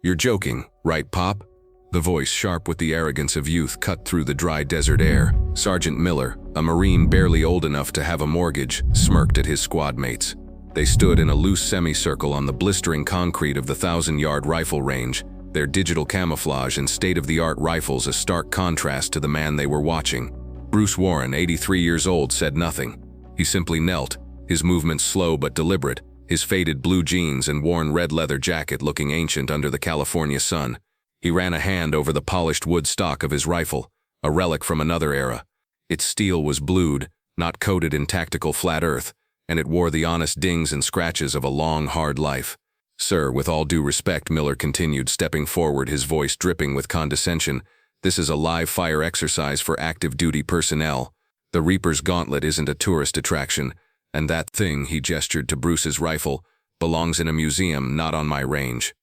"You're joking, right, Pop?" The voice, sharp with the arrogance of youth, cut through the dry desert air. Sergeant Miller, a Marine barely old enough to have a mortgage, smirked at his squad mates. They stood in a loose semicircle on the blistering concrete of the 1,000-yard rifle range, their digital camouflage and state-of-the-art rifles a stark contrast to the man they were watching. Bruce Warren, 83 years old, said nothing. He simply knelt, his movements slow but deliberate, his faded blue jeans and worn red leather jacket looking ancient under the California sun. He ran a hand over the polished wood stock of his rifle, a relic from another era. Its steel was blued, not coated in tactical flat earth, and it wore the honest dings and scratches of a long, hard life. "Sir, with all due respect," Miller continued, stepping forward, his voice dripping with condescension, "this is a live-fire exercise for active-duty personnel. The Reaper's Gauntlet isn't a tourist attraction, and that thing," he gestured to Bruce's rifle, "belongs in a museum, not on my range."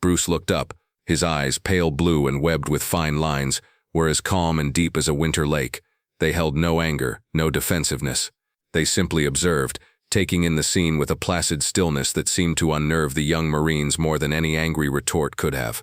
Bruce looked up. His eyes, pale blue and webbed with fine lines, were as calm and deep as a winter lake. They held no anger, no defensiveness. They simply observed, taking in the scene with a placid stillness that seemed to unnerve the young Marines more than any angry retort could have.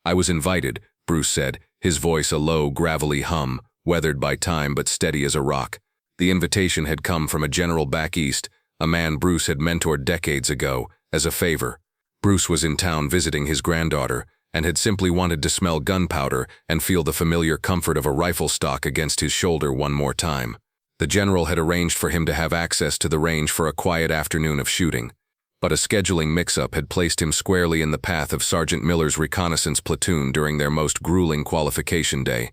"I was invited," Bruce said, his voice a low, gravelly hum, weathered by time but steady as a rock. The invitation had come from a general back east, a man Bruce had mentored decades ago, as a favor. Bruce was in town visiting his granddaughter, and had simply wanted to smell gunpowder and feel the familiar comfort of a rifle stock against his shoulder one more time. The general had arranged for him to have access to the range for a quiet afternoon of shooting, but a scheduling mix-up had placed him squarely in the path of Sergeant Miller's reconnaissance platoon during their most grueling qualification day.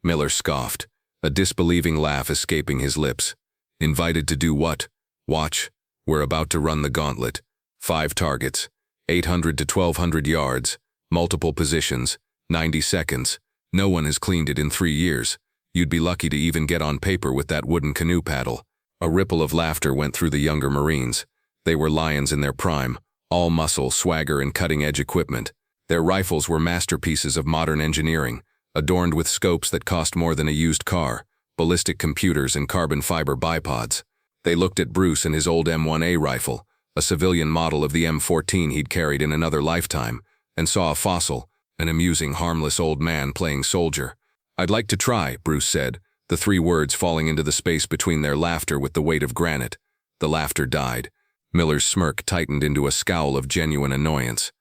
Miller scoffed, a disbelieving laugh escaping his lips. "Invited to do what?" "Watch. We're about to run the gauntlet. 5 targets, 800 to 1,200 yards. Multiple positions, 90 seconds. No one has cleaned it in 3 years. You'd be lucky to even get on paper with that wooden canoe paddle." A ripple of laughter went through the younger Marines. They were lions in their prime, all muscle, swagger, and cutting-edge equipment. Their rifles were masterpieces of modern engineering, adorned with scopes that cost more than a used car, ballistic computers, and carbon fiber bipods. They looked at Bruce and his old M1A rifle, a civilian model of the M14 he'd carried in another lifetime, and saw a fossil, an amusing, harmless old man playing soldier. "I'd like to try," Bruce said, the 3 words falling into the space between their laughter with the weight of granite. The laughter died. Miller's smirk tightened into a scowl of genuine annoyance.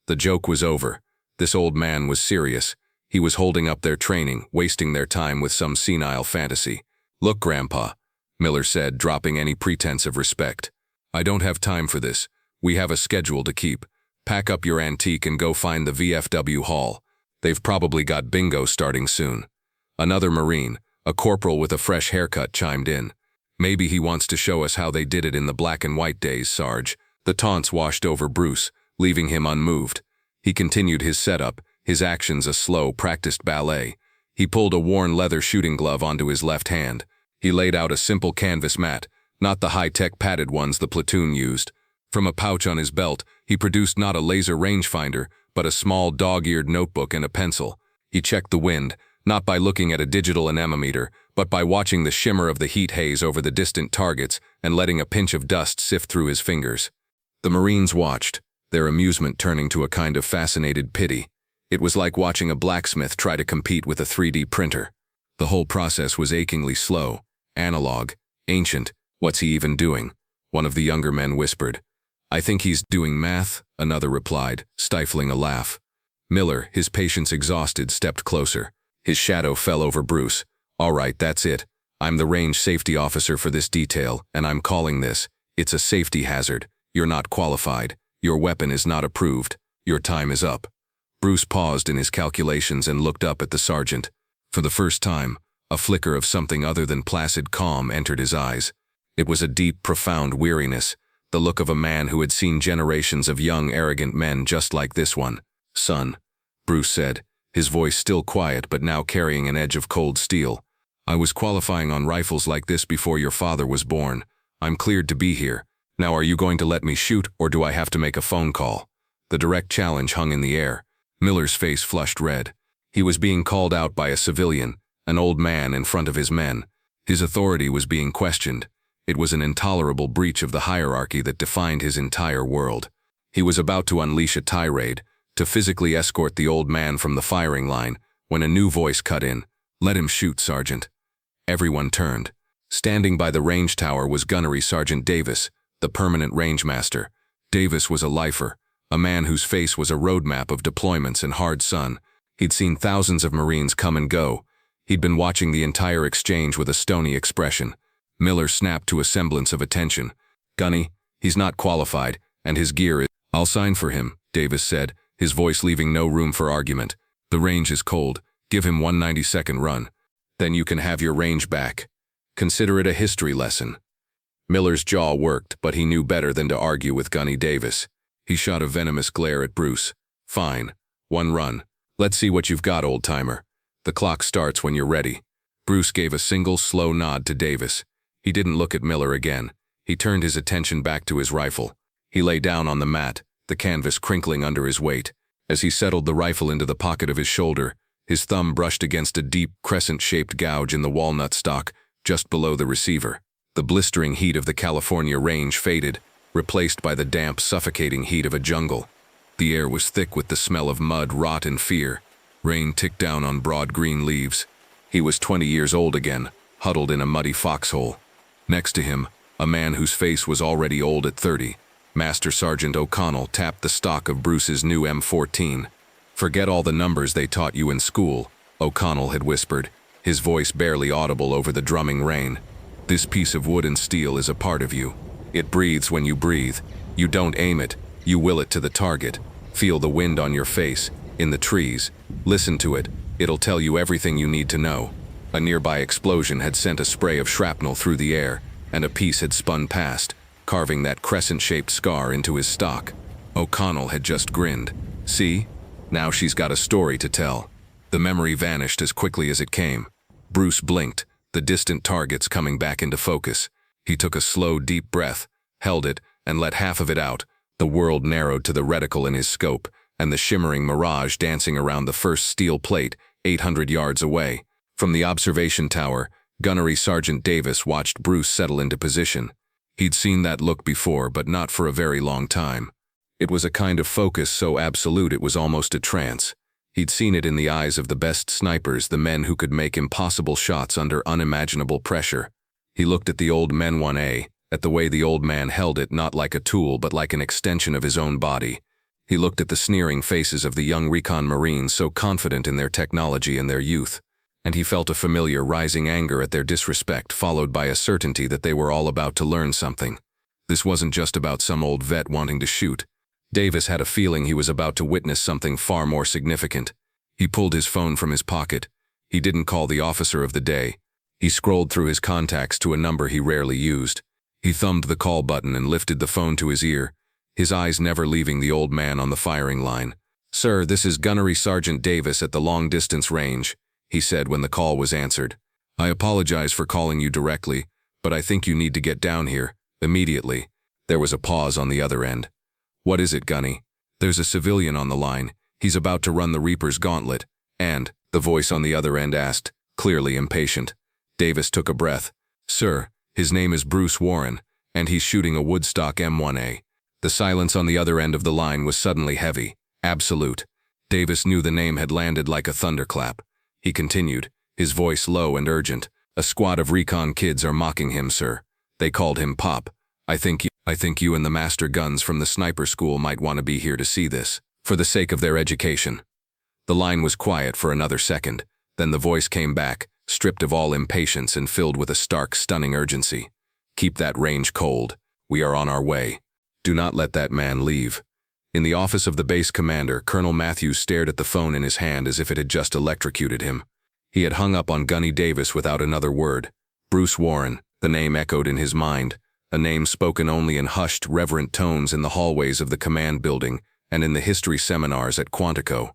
The joke was over. This old man was serious. He was holding up their training, wasting their time with some senile fantasy. "Look, Grandpa," Miller said, dropping any pretense of respect. "I don't have time for this. We have a schedule to keep. Pack up your antique and go find the VFW hall. They've probably got bingo starting soon." Another Marine, a corporal with a fresh haircut, chimed in. "Maybe he wants to show us how they did it in the black and white days, Sarge." The taunts washed over Bruce, leaving him unmoved. He continued his setup, his actions a slow, practiced ballet. He pulled a worn leather shooting glove onto his left hand. He laid out a simple canvas mat, not the high-tech padded ones the platoon used. From a pouch on his belt, he produced not a laser rangefinder, but a small dog-eared notebook and a pencil. He checked the wind, not by looking at a digital anemometer, but by watching the shimmer of the heat haze over the distant targets and letting a pinch of dust sift through his fingers. The Marines watched, their amusement turning to a kind of fascinated pity. It was like watching a blacksmith try to compete with a 3D printer. The whole process was achingly slow, analog, ancient. "What's he even doing?" one of the younger men whispered. "I think he's doing math," another replied, stifling a laugh. Miller, his patience exhausted, stepped closer. His shadow fell over Bruce. "All right, that's it. I'm the range safety officer for this detail, and I'm calling this. It's a safety hazard. You're not qualified. Your weapon is not approved. Your time is up." Bruce paused in his calculations and looked up at the sergeant. For the first time, a flicker of something other than placid calm entered his eyes. It was a deep, profound weariness, the look of a man who had seen generations of young, arrogant men just like this one. "Son," Bruce said, his voice still quiet but now carrying an edge of cold steel. "I was qualifying on rifles like this before your father was born. I'm cleared to be here. Now are you going to let me shoot, or do I have to make a phone call?" The direct challenge hung in the air. Miller's face flushed red. He was being called out by a civilian, an old man in front of his men. His authority was being questioned. It was an intolerable breach of the hierarchy that defined his entire world. He was about to unleash a tirade, to physically escort the old man from the firing line, when a new voice cut in. "Let him shoot, Sergeant." Everyone turned. Standing by the range tower was Gunnery Sergeant Davis, the permanent range master. Davis was a lifer, a man whose face was a roadmap of deployments and hard sun. He'd seen thousands of Marines come and go. He'd been watching the entire exchange with a stony expression. Miller snapped to a semblance of attention. "Gunny, he's not qualified, and his gear is—" "I'll sign for him," Davis said, his voice leaving no room for argument. "The range is cold. Give him 192nd run. Then you can have your range back. Consider it a history lesson." Miller's jaw worked, but he knew better than to argue with Gunny Davis. He shot a venomous glare at Bruce. "Fine. 1 run. Let's see what you've got, old-timer. The clock starts when you're ready." Bruce gave a single slow nod to Davis. He didn't look at Miller again. He turned his attention back to his rifle. He lay down on the mat, the canvas crinkling under his weight. As he settled the rifle into the pocket of his shoulder, his thumb brushed against a deep, crescent-shaped gouge in the walnut stock, just below the receiver. The blistering heat of the California range faded, replaced by the damp, suffocating heat of a jungle. The air was thick with the smell of mud, rot, and fear. Rain ticked down on broad green leaves. He was 20 years old again, huddled in a muddy foxhole. Next to him, a man whose face was already old at 30. Master Sergeant O'Connell tapped the stock of Bruce's new M14. "Forget all the numbers they taught you in school," O'Connell had whispered, his voice barely audible over the drumming rain. "This piece of wood and steel is a part of you. It breathes when you breathe. You don't aim it, you will it to the target. Feel the wind on your face, in the trees. Listen to it, it'll tell you everything you need to know." A nearby explosion had sent a spray of shrapnel through the air, and a piece had spun past, carving that crescent-shaped scar into his stock. O'Connell had just grinned. "See? Now she's got a story to tell." The memory vanished as quickly as it came. Bruce blinked, the distant targets coming back into focus. He took a slow, deep breath, held it, and let half of it out. The world narrowed to the reticle in his scope, and the shimmering mirage dancing around the first steel plate, 800 yards away. From the observation tower, Gunnery Sergeant Davis watched Bruce settle into position. He'd seen that look before, but not for a very long time. It was a kind of focus so absolute it was almost a trance. He'd seen it in the eyes of the best snipers, the men who could make impossible shots under unimaginable pressure. He looked at the old Men 1A, at the way the old man held it not like a tool but like an extension of his own body. He looked at the sneering faces of the young Recon Marines so confident in their technology and their youth, and he felt a familiar rising anger at their disrespect, followed by a certainty that they were all about to learn something. This wasn't just about some old vet wanting to shoot. Davis had a feeling he was about to witness something far more significant. He pulled his phone from his pocket. He didn't call the officer of the day. He scrolled through his contacts to a number he rarely used. He thumbed the call button and lifted the phone to his ear, his eyes never leaving the old man on the firing line. "Sir, this is Gunnery Sergeant Davis at the long-distance range," he said when the call was answered. "I apologize for calling you directly, but I think you need to get down here, immediately." There was a pause on the other end. "What is it, Gunny?" "There's a civilian on the line. He's about to run the Reaper's gauntlet." "And?" the voice on the other end asked, clearly impatient. Davis took a breath. "Sir, his name is Bruce Warren, and he's shooting a Woodstock M1A." The silence on the other end of the line was suddenly heavy, absolute. Davis knew the name had landed like a thunderclap. He continued, his voice low and urgent. "A squad of recon kids are mocking him, sir. They called him Pop. I think you and the master guns from the sniper school might want to be here to see this, for the sake of their education." The line was quiet for another second, then the voice came back, stripped of all impatience and filled with a stark, stunning urgency. "Keep that range cold. We are on our way. Do not let that man leave." In the office of the base commander, Colonel Matthews stared at the phone in his hand as if it had just electrocuted him. He had hung up on Gunny Davis without another word. Bruce Warren, the name echoed in his mind, a name spoken only in hushed, reverent tones in the hallways of the command building and in the history seminars at Quantico.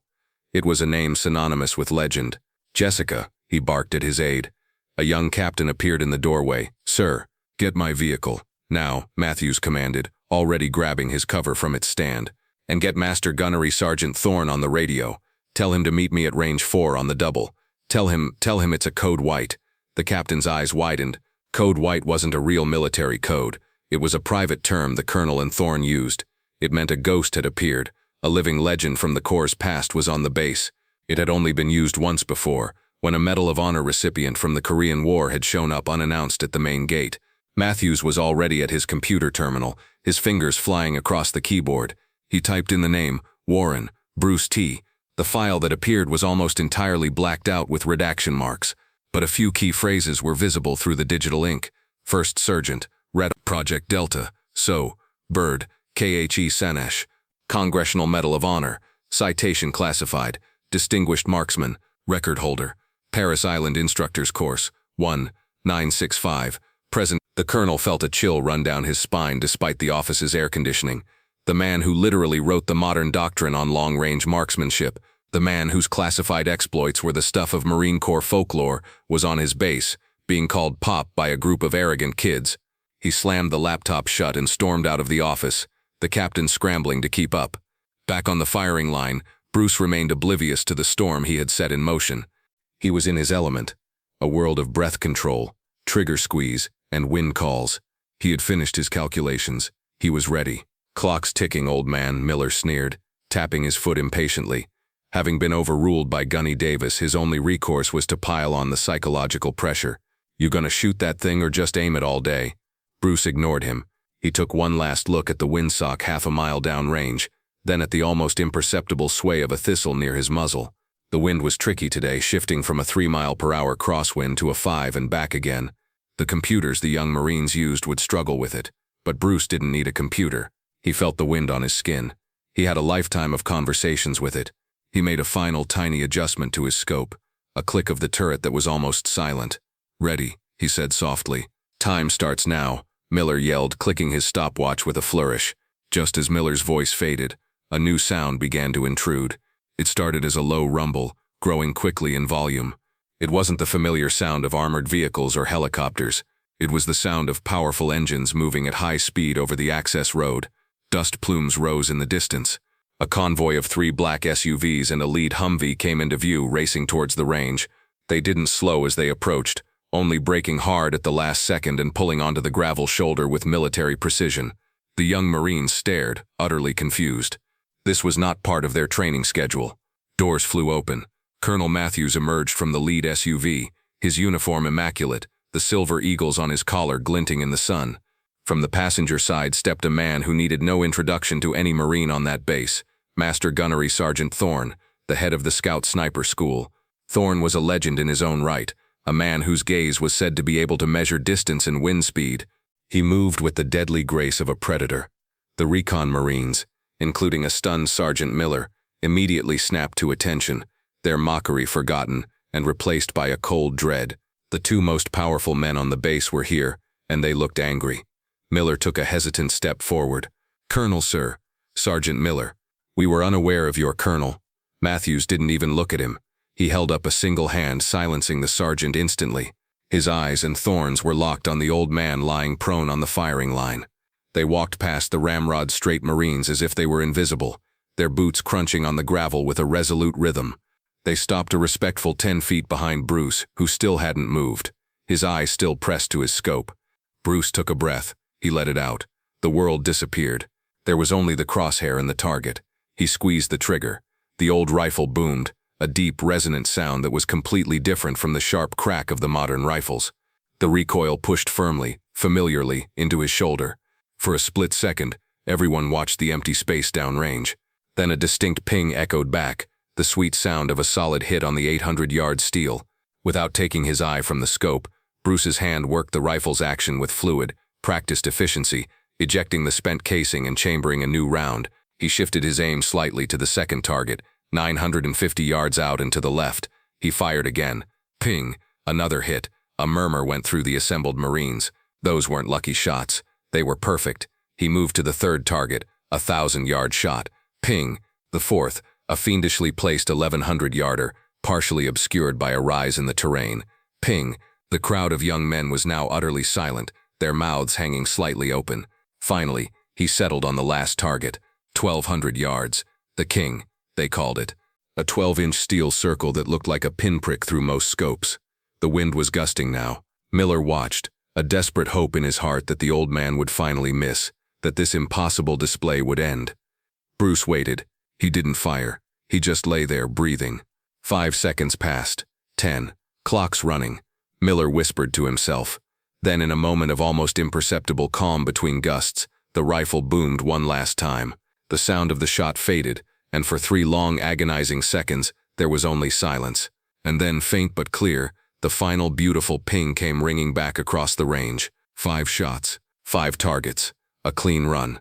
It was a name synonymous with legend. "Jessica," he barked at his aide. A young captain appeared in the doorway. "Sir, get my vehicle. Now," Matthews commanded, already grabbing his cover from its stand. "And get Master Gunnery Sergeant Thorne on the radio. Tell him to meet me at range 4 on the double. Tell him it's a code white." The captain's eyes widened. Code white wasn't a real military code. It was a private term the colonel and Thorne used. It meant a ghost had appeared, A living legend from the Corps' past was on the base. It had only been used once before, when a Medal of Honor recipient from the Korean War had shown up unannounced at the main gate. Matthews was already at his computer terminal, his fingers flying across the keyboard. He typed in the name, Warren, Bruce T. The file that appeared was almost entirely blacked out with redaction marks, but a few key phrases were visible through the digital ink. First Sergeant, Red Project Delta, So, Bird, KHE Sanesh, Congressional Medal of Honor, Citation Classified, Distinguished Marksman, Record Holder, Paris Island Instructors Course, 1-965, Present. The colonel felt a chill run down his spine despite the office's air conditioning. The man who literally wrote the modern doctrine on long-range marksmanship, the man whose classified exploits were the stuff of Marine Corps folklore, was on his base, being called Pop by a group of arrogant kids. He slammed the laptop shut and stormed out of the office, the captain scrambling to keep up. Back on the firing line, Bruce remained oblivious to the storm he had set in motion. He was in his element, a world of breath control, trigger squeeze, and wind calls. He had finished his calculations. He was ready. Clock's ticking, old man, Miller sneered, tapping his foot impatiently. Having been overruled by Gunny Davis, his only recourse was to pile on the psychological pressure. You gonna shoot that thing or just aim it all day? Bruce ignored him. He took one last look at the windsock half a mile downrange, then at the almost imperceptible sway of a thistle near his muzzle. The wind was tricky today, shifting from a 3-mile-per-hour crosswind to a 5 and back again. The computers the young Marines used would struggle with it, but Bruce didn't need a computer. He felt the wind on his skin. He had a lifetime of conversations with it. He made a final tiny adjustment to his scope, a click of the turret that was almost silent. Ready, he said softly. Time starts now, Miller yelled, clicking his stopwatch with a flourish. Just as Miller's voice faded, a new sound began to intrude. It started as a low rumble, growing quickly in volume. It wasn't the familiar sound of armored vehicles or helicopters. It was the sound of powerful engines moving at high speed over the access road. Dust plumes rose in the distance. A convoy of 3 black SUVs and a lead Humvee came into view, racing towards the range. They didn't slow as they approached, only braking hard at the last second and pulling onto the gravel shoulder with military precision. The young Marines stared, utterly confused. This was not part of their training schedule. Doors flew open. Colonel Matthews emerged from the lead SUV, his uniform immaculate, the silver eagles on his collar glinting in the sun. From the passenger side stepped a man who needed no introduction to any Marine on that base, Master Gunnery Sergeant Thorne, the head of the Scout Sniper School. Thorne was a legend in his own right, a man whose gaze was said to be able to measure distance and wind speed. He moved with the deadly grace of a predator. The Recon Marines, including a stunned Sergeant Miller, immediately snapped to attention, their mockery forgotten and replaced by a cold dread. The 2 most powerful men on the base were here, and they looked angry. Miller took a hesitant step forward. Colonel, sir. Sergeant Miller. We were unaware of your colonel. Matthews didn't even look at him. He held up a single hand, silencing the sergeant instantly. His eyes and Thorne's were locked on the old man lying prone on the firing line. They walked past the ramrod-straight Marines as if they were invisible, their boots crunching on the gravel with a resolute rhythm. They stopped a respectful 10 feet behind Bruce, who still hadn't moved, his eyes still pressed to his scope. Bruce took a breath. He let it out. The world disappeared. There was only the crosshair and the target. He squeezed the trigger. The old rifle boomed, a deep, resonant sound that was completely different from the sharp crack of the modern rifles. The recoil pushed firmly, familiarly, into his shoulder. For a split second, everyone watched the empty space downrange. Then a distinct ping echoed back, the sweet sound of a solid hit on the 800-yard steel. Without taking his eye from the scope, Bruce's hand worked the rifle's action with fluid, practiced efficiency, ejecting the spent casing and chambering a new round. He shifted his aim slightly to the second target, 950 yards out and to the left. He fired again. Ping, another hit. A murmur went through the assembled Marines. Those weren't lucky shots. They were perfect. He moved to the third target, a 1,000-yard shot. Ping, the fourth, a fiendishly placed 1,100-yarder, partially obscured by a rise in the terrain. Ping, the crowd of young men was now utterly silent, their mouths hanging slightly open. Finally, he settled on the last target, 1,200 yards. The King, they called it. A 12-inch steel circle that looked like a pinprick through most scopes. The wind was gusting now. Miller watched, a desperate hope in his heart that the old man would finally miss, that this impossible display would end. Bruce waited. He didn't fire. He just lay there, breathing. 5 seconds passed. 10. Clock's running. Miller whispered to himself. Then, in a moment of almost imperceptible calm between gusts, the rifle boomed one last time. The sound of the shot faded, and for 3 long, agonizing seconds, there was only silence. And then, faint but clear, the final beautiful ping came ringing back across the range. 5 shots. 5 targets. A clean run.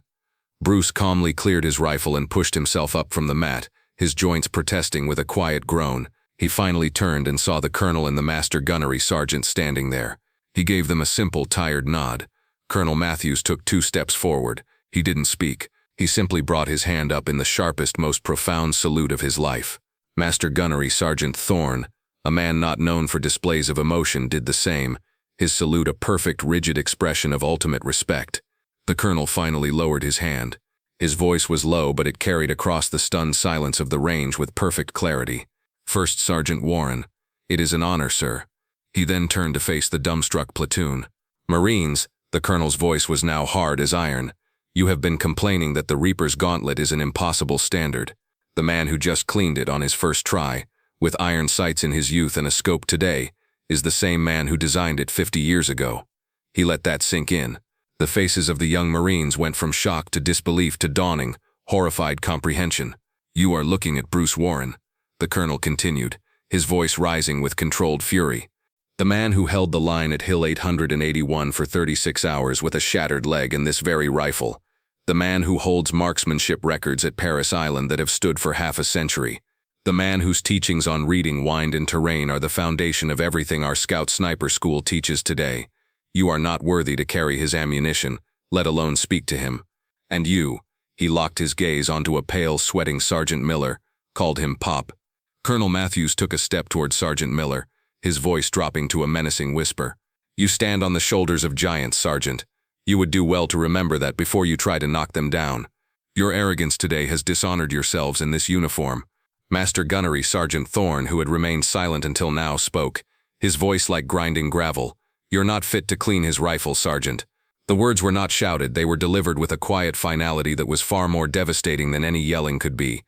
Bruce calmly cleared his rifle and pushed himself up from the mat, his joints protesting with a quiet groan. He finally turned and saw the colonel and the master gunnery sergeant standing there. He gave them a simple, tired nod. Colonel Matthews took 2 steps forward. He didn't speak. He simply brought his hand up in the sharpest, most profound salute of his life. Master Gunnery Sergeant Thorne, a man not known for displays of emotion, did the same, his salute a perfect, rigid expression of ultimate respect. The colonel finally lowered his hand. His voice was low, but it carried across the stunned silence of the range with perfect clarity. First Sergeant Warren, "It is an honor, sir." He then turned to face the dumbstruck platoon. "Marines," the colonel's voice was now hard as iron, "you have been complaining that the Reaper's Gauntlet is an impossible standard. The man who just cleaned it on his first try, with iron sights in his youth and a scope today, is the same man who designed it 50 years ago." He let that sink in. The faces of the young Marines went from shock to disbelief to dawning, horrified comprehension. "You are looking at Bruce Warren," the colonel continued, his voice rising with controlled fury. "The man who held the line at Hill 881 for 36 hours with a shattered leg and this very rifle. The man who holds marksmanship records at Paris Island that have stood for half a century. The man whose teachings on reading wind and terrain are the foundation of everything our Scout Sniper School teaches today. You are not worthy to carry his ammunition, let alone speak to him. And you," he locked his gaze onto a pale, sweating Sergeant Miller, called him Pop. Colonel Matthews took a step toward Sergeant Miller, his voice dropping to a menacing whisper. "You stand on the shoulders of giants, Sergeant. You would do well to remember that before you try to knock them down. Your arrogance today has dishonored yourselves in this uniform." Master Gunnery Sergeant Thorne, who had remained silent until now, spoke, his voice like grinding gravel. "You're not fit to clean his rifle, Sergeant." The words were not shouted, they were delivered with a quiet finality that was far more devastating than any yelling could be.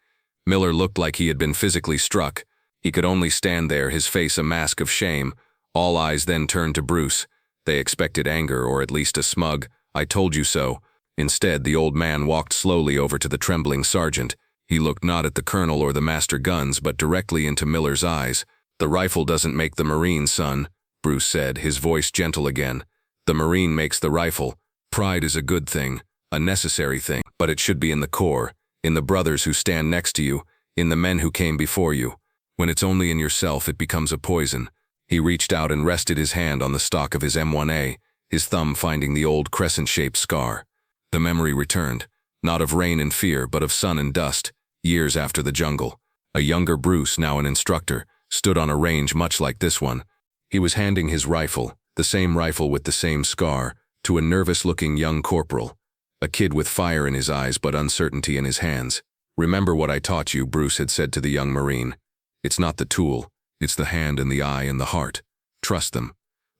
Miller looked like he had been physically struck. He could only stand there, his face a mask of shame. All eyes then turned to Bruce. They expected anger, or at least a smug, "I told you so." Instead, the old man walked slowly over to the trembling sergeant. He looked not at the colonel or the master guns, but directly into Miller's eyes. "The rifle doesn't make the Marine, son," Bruce said, his voice gentle again. "The Marine makes the rifle. Pride is a good thing, a necessary thing, but it should be in the Corps, in the brothers who stand next to you, in the men who came before you. When it's only in yourself, it becomes a poison." He reached out and rested his hand on the stock of his M1A, his thumb finding the old crescent-shaped scar. The memory returned, not of rain and fear, but of sun and dust, years after the jungle. A younger Bruce, now an instructor, stood on a range much like this one. He was handing his rifle, the same rifle with the same scar, to a nervous-looking young corporal, a kid with fire in his eyes but uncertainty in his hands. "Remember what I taught you," Bruce had said to the young Marine. "It's not the tool, it's the hand and the eye and the heart. Trust them.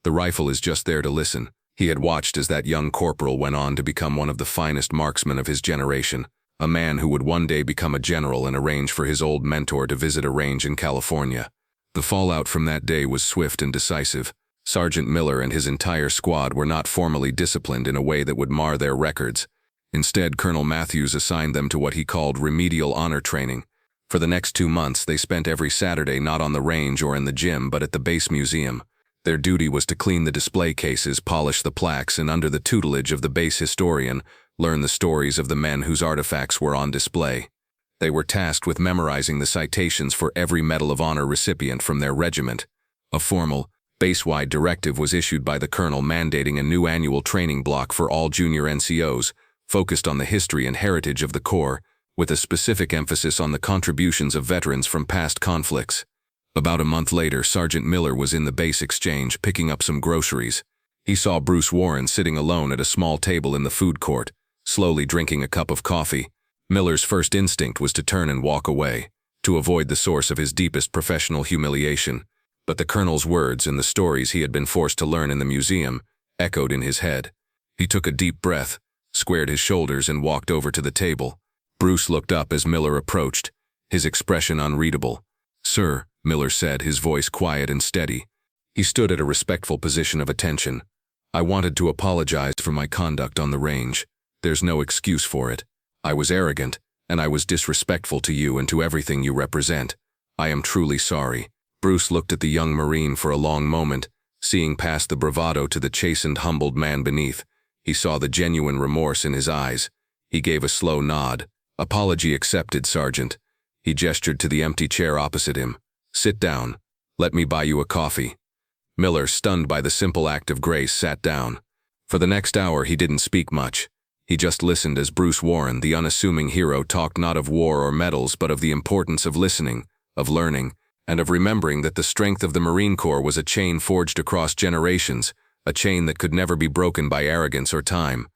The rifle is just there to listen." He had watched as that young corporal went on to become one of the finest marksmen of his generation, a man who would one day become a general and arrange for his old mentor to visit a range in California. The fallout from that day was swift and decisive. Sergeant Miller and his entire squad were not formally disciplined in a way that would mar their records. Instead, Colonel Matthews assigned them to what he called remedial honor training. For the next 2 months, they spent every Saturday not on the range or in the gym, but at the base museum. Their duty was to clean the display cases, polish the plaques, and under the tutelage of the base historian, learn the stories of the men whose artifacts were on display. They were tasked with memorizing the citations for every Medal of Honor recipient from their regiment. A formal, base-wide directive was issued by the colonel mandating a new annual training block for all junior NCOs, focused on the history and heritage of the Corps, with a specific emphasis on the contributions of veterans from past conflicts. About a month later, Sergeant Miller was in the base exchange picking up some groceries. He saw Bruce Warren sitting alone at a small table in the food court, slowly drinking a cup of coffee. Miller's first instinct was to turn and walk away, to avoid the source of his deepest professional humiliation. But the colonel's words and the stories he had been forced to learn in the museum echoed in his head. He took a deep breath, squared his shoulders, and walked over to the table. Bruce looked up as Miller approached, his expression unreadable. "Sir," Miller said, his voice quiet and steady. He stood at a respectful position of attention. "I wanted to apologize for my conduct on the range. There's no excuse for it. I was arrogant, and I was disrespectful to you and to everything you represent. I am truly sorry." Bruce looked at the young Marine for a long moment, seeing past the bravado to the chastened, humbled man beneath. He saw the genuine remorse in his eyes. He gave a slow nod. "Apology accepted, Sergeant." He gestured to the empty chair opposite him. "Sit down. Let me buy you a coffee." Miller, stunned by the simple act of grace, sat down. For the next hour he didn't speak much. He just listened as Bruce Warren, the unassuming hero, talked not of war or medals but of the importance of listening, of learning, and of remembering that the strength of the Marine Corps was a chain forged across generations, a chain that could never be broken by arrogance or time.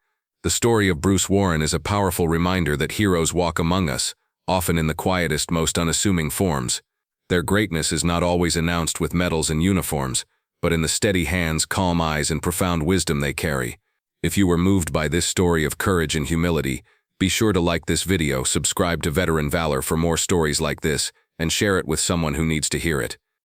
The story of Bruce Warren is a powerful reminder that heroes walk among us, often in the quietest, most unassuming forms. Their greatness is not always announced with medals and uniforms, but in the steady hands, calm eyes, and profound wisdom they carry. If you were moved by this story of courage and humility, be sure to like this video, subscribe to Veteran Valor for more stories like this, and share it with someone who needs to hear it.